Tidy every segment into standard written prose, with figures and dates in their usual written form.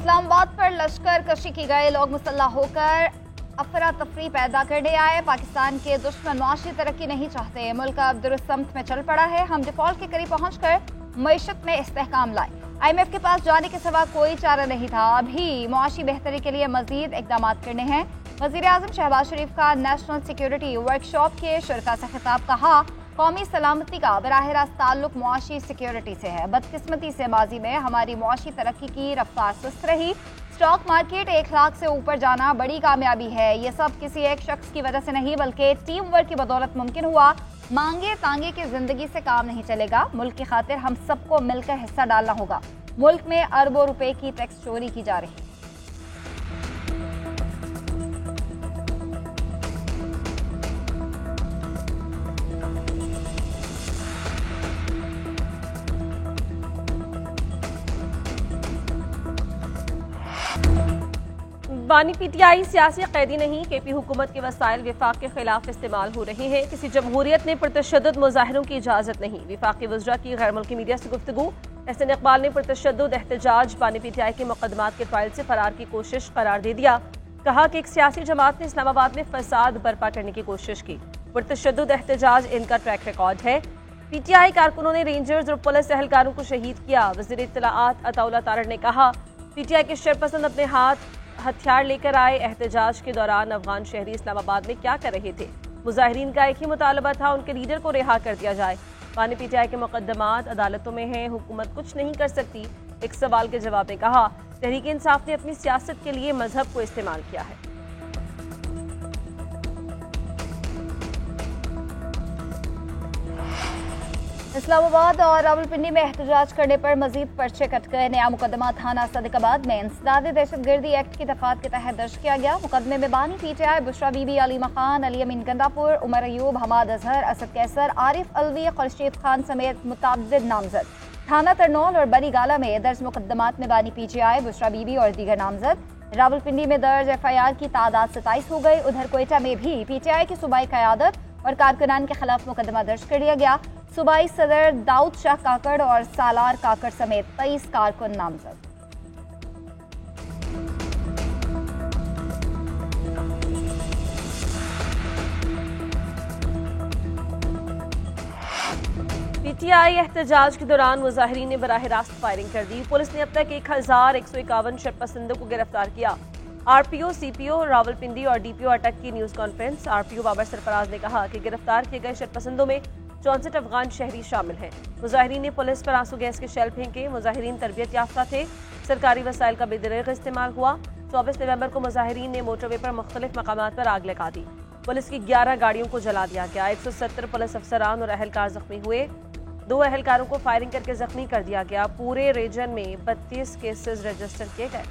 इस्लामाबाद पर लश्कर कशी की गए लोग मुसल्लह होकर अफरा तफरी पैदा करने आए। पाकिस्तान के दुश्मन मुआशी तरक्की नहीं चाहते। मुल्क अब दुरुस्त में चल पड़ा है। हम डिफॉल्ट के करीब पहुंचकर मईशत में इस्तेहकाम लाए। IMF के पास जाने के सिवा कोई चारा नहीं था। अभी मुआशी बेहतरी के लिए मजीद इकदाम करने हैं। वज़ीर आज़म शहबाज शरीफ का नेशनल सिक्योरिटी वर्कशॉप के शुरका से खिताब। कहा, कौमी सलामती का बराह रास्त ताल्लुक मुआशी सिक्योरिटी से है। बदकिस्मती से माजी में हमारी मुआशी तरक्की की रफ्तार सुस्त रही। स्टॉक मार्केट 1 लाख से ऊपर जाना बड़ी कामयाबी है। ये सब किसी एक शख्स की वजह से नहीं बल्कि टीम वर्क की बदौलत मुमकिन हुआ। मांगे तांगे की जिंदगी से काम नहीं चलेगा। मुल्क की खातिर हम सबको मिलकर हिस्सा डालना होगा। मुल्क में अरबों रुपए की टैक्स चोरी की जा रही है। बानी PTI सियासी कैदी नहीं। KP हुकूमत के वसाइल विफाक के खिलाफ इस्तेमाल हो रहे हैं। किसी जमहूरियत ने पुरतशद्दुद मुजाहिरों की इजाजत नहीं। विफाक के वज़रा की गैर मुल्की मीडिया से गुफ्तगू। एहसन इकबाल ने पुरतशद्दुद एहतजाज बानी PTI के मुकदमात के ट्रायल से फरार की कोशिश करार दे दिया। कहा कि एक सियासी जमात ने इस्लामाबाद में फसाद बर्पा करने की कोशिश की। पुरतशद्दुद एहतजाज इनका ट्रैक रिकॉर्ड है। PTI कारकुनों ने रेंजर्स और पुलिस एहलकारों को शहीद किया। वज़ीर इत्तलाआत अताउल्लाह तारड़ ने कहा, PTI के शरपसंद अपने हाथ हथियार लेकर आए। एहतजाज के दौरान अफगान शहरी इस्लामाबाद में क्या कर रहे थे? मुजाहिरीन का एक ही मुतालबा था, उनके लीडर को रिहा कर दिया जाए। बानी PTI के मुकदमात अदालतों में हैं, हुकूमत कुछ नहीं कर सकती। एक सवाल के जवाब में कहा, तहरीक इंसाफ ने अपनी सियासत के लिए मजहब को इस्तेमाल किया है। इस्लामाबाद और रावलपिंडी में एहतजाज करने पर मजीद पर्चे कट गए। नया मुकदमा थाना सदकाबाद में इंसदादी दहशतगर्दी एक्ट की दफात के तहत दर्ज किया गया। मुकदमे में बानी PTI, बुशरा बीबी, अली मखान, अली अमीन गंडापुर, उमर अयूब, हमाद अजहर, असद कैसर, आरिफ अलवी, खुर्शीद खान समेत मुतअद्दिद नामजद। थाना तरनौल और बड़ी गाला में दर्ज मुकदमात में बानी PTI, बुशरा बीबी और दीगर नामजद। रावलपिंडी में दर्ज FIR की तादाद 27 हो गई। उधर कोयटा में भी PTI की सूबाई क़यादत और कारकुनान के खिलाफ मुकदमा दर्ज कर लिया गया। सूबाई सदर दाऊद शाह काकड़ और सालार काकड़ समेत 23 कारकुन नामजद। PTI एहतजाज के दौरान मुजाहिरीन ने बराह रास्त फायरिंग कर दी। पुलिस ने अब तक 1151 शरपसंदों को गिरफ्तार किया। RPO, CPO, रावलपिंडी और DPO अटक की news conference. RPO Babar Sarfaraz ने कहा कि गिरफ्तार किए गए शरपसंदों में 64 अफगान शहरी शामिल हैं। मुजाहिरीन ने पुलिस पर आंसू गैस के शेल फेंके। मुजाहिरीन तरबियत याफ्ता थे। सरकारी वसाइल का बेदरीग इस्तेमाल हुआ। 24 नवंबर को मुजाहिरीन ने मोटरवे पर मुख्तलिफ मकामात पर आग लगा दी। पुलिस की 11 गाड़ियों को जला दिया गया। 170 पुलिस अफसरान और अहलकार जख्मी हुए। 2 अहलकारों को फायरिंग करके जख्मी कर दिया गया। पूरे रीजन में 32 केसेस रजिस्टर किए गए।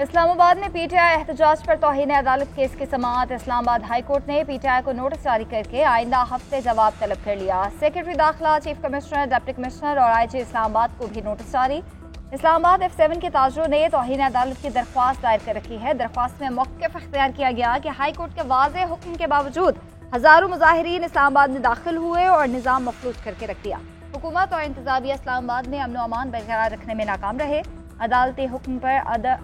इस्लामाबाद में PTI एहतजाज पर तौहीन अदालत केस की समाअत। इस्लामाबाद हाई कोर्ट ने PTI को नोटिस जारी करके आइंदा हफ्ते जवाब तलब कर लिया। सेक्रेटरी दाखिला, चीफ कमिश्नर, डिप्टी कमिश्नर और IG इस्लामाबाद को भी नोटिस जारी। इस्लामाबाद F7 के ताजरों ने तौहीन अदालत की दरख्वास्त दायर कर रखी है। दरख्वास्त में मौक़िफ़ इख्तियार किया गया कि हाई कोर्ट के वाज़ेह हुक्म के बावजूद हज़ारों मुजाहिरीन इस्लामाबाद में दाखिल हुए और निज़ाम मफलूज करके रख दिया। हुकूमत और इंतज़ामिया इस्लामाबाद में अमन व अमान बरकरार रखने में नाकाम रहे। अदालती हुक्म पर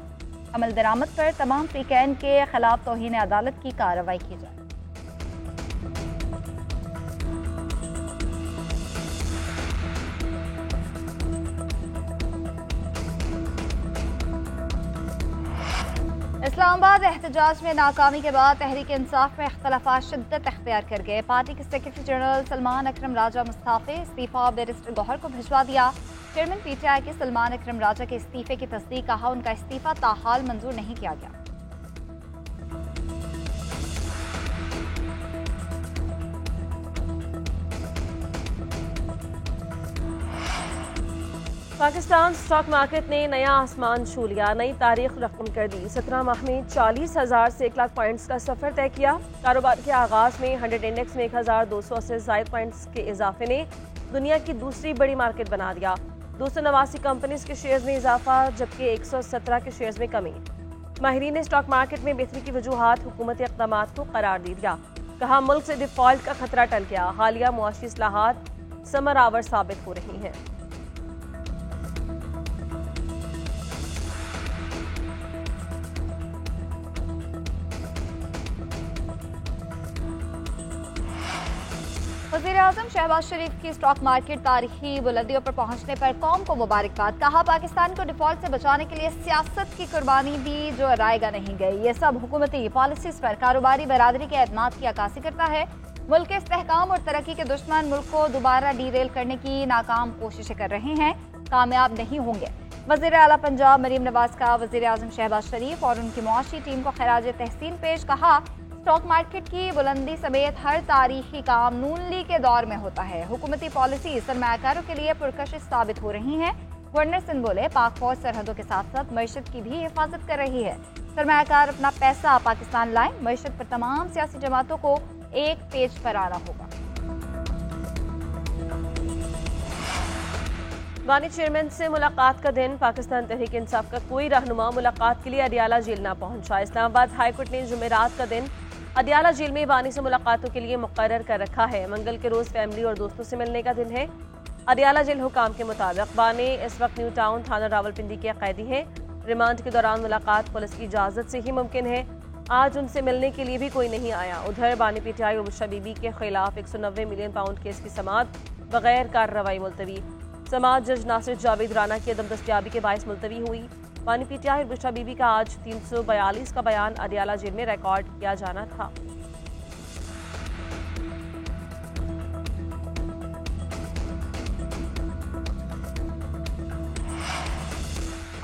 अमल दरामद पर तमाम फ्रीकैन के खिलाफ तौहीन अदालत की कार्रवाई की जाए। इस्लामाबाद एहतजाज में नाकामी के बाद तहरीक इंसाफ में इख्तलाफात शिद्दत अख्तियार कर गए। पार्टी के सेक्रेटरी जनरल सलमान अकरम राजा मुस्ताफ़े, इस्तीफा बैरिस्टर गौहर को भिजवा दिया। चेयरमैन PTI के सलमान अकरम राजा के इस्तीफे की तस्दीक। कहा, उनका इस्तीफा ताहाल मंजूर नहीं किया गया। पाकिस्तान स्टॉक मार्केट ने नया आसमान छू लिया। नई तारीख रकम कर दी। 17 माह में 40,000 से 1 लाख पॉइंट्स का सफर तय किया। कारोबार के आगाज में 100 इंडेक्स में 1,200 से ज़ायद पॉइंट्स के इजाफे ने दुनिया की दूसरी बड़ी मार्केट बना दिया। 289 कंपनीज के शेयर्स में इजाफा, जबकि 117 के शेयर्स में कमी। माहिरीन ने स्टॉक मार्केट में बेहतरी की वजूहात हुकूमती इक़दामात को करार दे दिया। कहा मुल्क से डिफॉल्ट का खतरा टल गया, हालिया मुआशी इस्लाहात समरावर साबित हो रही हैं। वज़ीर-ए-आज़म शहबाज शरीफ की स्टॉक मार्केट तारीखी बुलंदियों पर पहुंचने पर कौम को मुबारकबाद। कहा पाकिस्तान को डिफॉल्ट से बचाने के लिए सियासत की कुर्बानी दी जो रायगा नहीं गई। ये सब हुकूमती पॉलिसीज पर कारोबारी बरादरी के एतमाद की अक्कासी करता है। मुल्क के इस्तेहकाम और तरक्की के दुश्मन मुल्क को दोबारा डीरेल करने की नाकाम कोशिशें कर रहे हैं, कामयाब नहीं होंगे। वज़ीर आला पंजाब मरीम नवाज का वज़ीर-ए-आज़म शहबाज शरीफ और उनकी मुआशी टीम को खराज तहसीन पेश। कहा स्टॉक मार्केट की बुलंदी समेत हर तारीखी काम नून लीग के दौर में होता है। हुकूमती पॉलिसी सरमायाकारों के लिए पुरकशिश साबित हो रही हैं। गवर्नर सिंध बोले पाक फौज सरहदों के साथ साथ मईशत की भी हिफाजत कर रही है। सरमायाकार अपना पैसा पाकिस्तान लाएं, मईशत पर तमाम सियासी जमातों को एक पेज पर आना होगा। वानी चेयरमैन से मुलाकात का दिन, पाकिस्तान तहरीक इंसाफ का कोई रहनुमा मुलाकात के लिए अडियाला जेल ना पहुंचा। इस्लामाबाद हाईकोर्ट ने जुमेरात का दिन अडियाला जेल में वानी से मुलाकातों के लिए मुकर्रर कर रखा है। मंगल के रोज फैमिली और दोस्तों से मिलने का दिन है। अडियाला जेल हुकाम के मुताबिक वानी इस वक्त न्यू टाउन थाना रावलपिंडी के कैदी हैं। रिमांड के दौरान मुलाकात पुलिस की इजाजत से ही मुमकिन है। आज उनसे मिलने के लिए भी कोई नहीं आया। उधर बानी पीटीआई उबशा बीबी के खिलाफ 190 मिलियन पाउंड केस की समाअत बगैर कार्रवाई मुलतवी। समाअत जज नासिर जावेद राना की अदम दस्तयाबी के बायस मुलतवी हुई। बानी पीटीआई उबशा बीबी का आज 342 का बयान अडियाला जेल में रिकॉर्ड किया जाना था।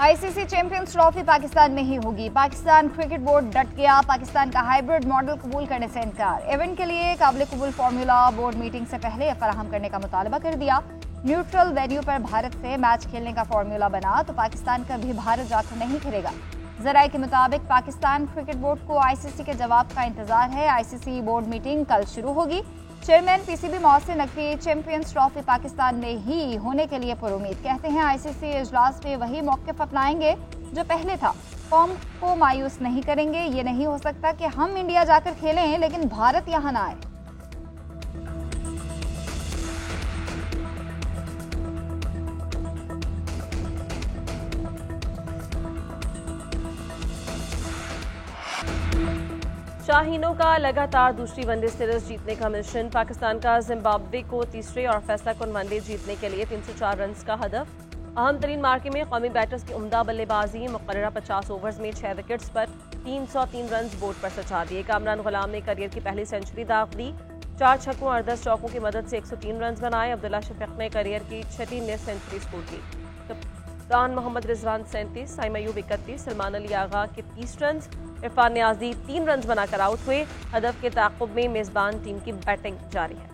आईसीसी चैंपियंस ट्रॉफी पाकिस्तान में ही होगी। पाकिस्तान क्रिकेट बोर्ड डट गया। पाकिस्तान का हाइब्रिड मॉडल कबूल करने से इनकार। इवेंट के लिए काबिल कबूल फार्मूला बोर्ड मीटिंग से पहले फराहम करने का मुतालबा कर दिया। न्यूट्रल वेन्यू पर भारत से मैच खेलने का फार्मूला बना तो पाकिस्तान कभी भारत जाकर नहीं खेलेगा। जराये के मुताबिक पाकिस्तान क्रिकेट बोर्ड को आईसीसी के जवाब का इंतजार है। आईसीसी बोर्ड मीटिंग कल शुरू होगी। Chairman PCB Mohsin Naqvi champions trophy Pakistan में ही होने के लिए पुरुमीद। कहते हैं आईसीसी इजलास में वही मौक़िफ़ अपनाएंगे जो पहले था। कौम को मायूस नहीं करेंगे। ये नहीं हो सकता कि हम इंडिया जाकर खेलें लेकिन भारत यहाँ ना आए। शाहीनों का लगातार दूसरी वनडे सीरीज जीतने का मिशन। पाकिस्तान का जिम्बाब्वे को तीसरे और फैसला कुन वनडे जीतने के लिए 304 रन का हदफ। अहम तरीन मार्के में कौमी बैटर्स की उम्दा बल्लेबाजी। मुकर्ररा 50 ओवर्स में 6 विकेट्स पर 303 रन बोर्ड पर सजा दिए। कामरान गुलाम ने करियर की पहली सेंचुरी दाग दी। 4 छक्कों और 10 चौकों की मदद से 103 रन बनाए। अब्दुल्ला शफीक ने करियर की 6वीं नेट सेंचुरी स्कोर की। कप्तान मोहम्मद रिजवान 37, साइम अयूब 31, सलमान अली आगा के 30 रन, इरफान नियाजी 3 रन बनाकर आउट हुए। हदफ के ताक़ुब में मेजबान टीम की बैटिंग जारी है।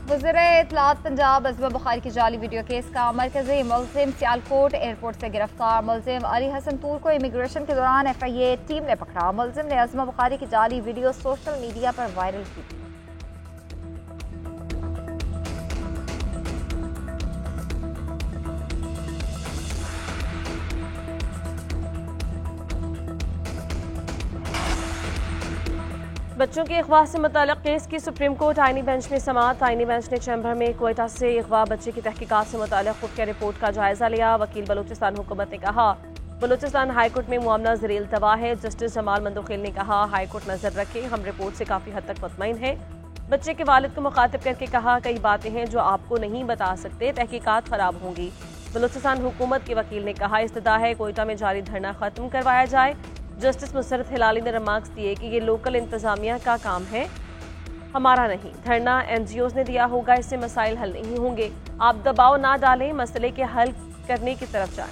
वज़ीर इत्तलात पंजाब अज़मा बुखारी की जाली वीडियो केस का मरकज़ी मुलज़िम सियालकोट एयरपोर्ट से गिरफ्तार। मुलज़िम अली हसन तूर को इमिग्रेशन के दौरान एफआईए टीम ने पकड़ा। मुलज़िम ने अज़मा बुखारी की जाली वीडियो सोशल मीडिया पर वायरल की। बच्चों के अगवा से मुताल्लिक़ केस की सुप्रीम कोर्ट आईनी बेंच में समाअत। आईनी बेंच ने चैम्बर में कोयटा से अगवा बच्चे की तहकीकात से मुताल्लिक़ खुफिया रिपोर्ट का जायजा लिया। वकील बलूचिस्तान हुकूमत ने कहा बलूचिस्तान हाईकोर्ट में मामला ज़रील तवा है। जस्टिस जमाल मंदोखिल ने कहा हाईकोर्ट नजर रखे, हम रिपोर्ट से काफ़ी हद तक मुतमईन है। बच्चे के वालिद को मुखातिब करके कहा कई बातें हैं जो आपको नहीं बता सकते, तहकीकात खराब होंगी। बलूचिस्तान हुकूमत के वकील ने कहा इस्तदा है कोयटा में जारी धरना खत्म करवाया जाए। जस्टिस मुसरत हिलाली ने रिमार्क्स दिए कि ये लोकल इंतजामिया का काम है, हमारा नहीं। धरना एनजीओज ने दिया होगा, इससे मसाइल हल नहीं होंगे। आप दबाव ना डालें, मसले के हल करने की तरफ जाएं।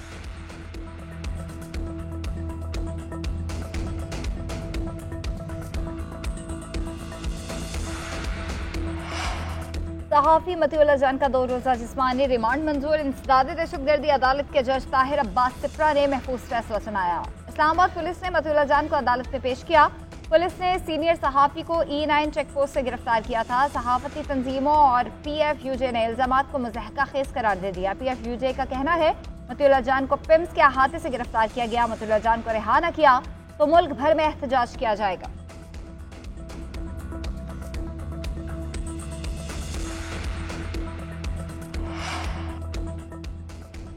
सहाफ़ी मतीउल्लाह जान का 2 रोज़ा जिस्मानी रिमांड मंजूर। इंसदाद दहशतगर्दी अदालत के जज ताहिर अब्बास सिप्रा ने महफूज फैसला सुनाया। इस्लामाबाद पुलिस ने मतीउल्लाह जान को अदालत में पेश किया। पुलिस ने सीनियर सहाफ़ी को E9 चेक पोस्ट से गिरफ्तार किया था। सहाफ़ती तंजीमों और PFUJ ने इल्ज़ामात को मुज़हका खेज करार दे दिया। PFUJ का कहना है मतीउल्लाह जान को पिम्स के अहाते से गिरफ्तार किया गया। मतीउल्लाह जान को रिहा न किया तो मुल्क भर में एहतजाज किया जाएगा।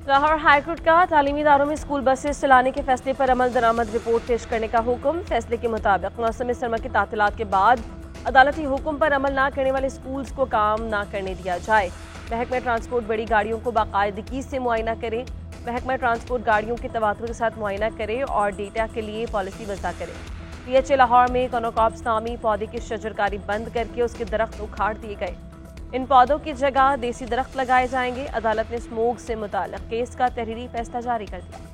लाहौर हाईकोर्ट का तालीमी इदारों में स्कूल बसेस चलाने के फैसले पर अमल दरामद रिपोर्ट पेश करने का हुक्म। फैसले के मुताबिक मौसम सरमा की तातीलात के बाद अदालती हुक्म पर अमल न करने वाले स्कूल्स को काम न करने दिया जाए। महकमा ट्रांसपोर्ट बड़ी गाड़ियों को बाकायदगी से मुआयना करे। महकमा ट्रांसपोर्ट गाड़ियों के तवातुर के साथ मुआयना करे और डेटा के लिए पॉलिसी वज़ा करे। PHA लाहौर में कोनोकॉप्स नामी पौधे की शजरकारी बंद करके उसके दरख्त उखाड़ दिए गए। इन पौधों की जगह देसी दरख्त लगाए जाएंगे। अदालत ने स्मोक से मुताल्लिक केस का तहरीरी फैसला जारी कर दिया।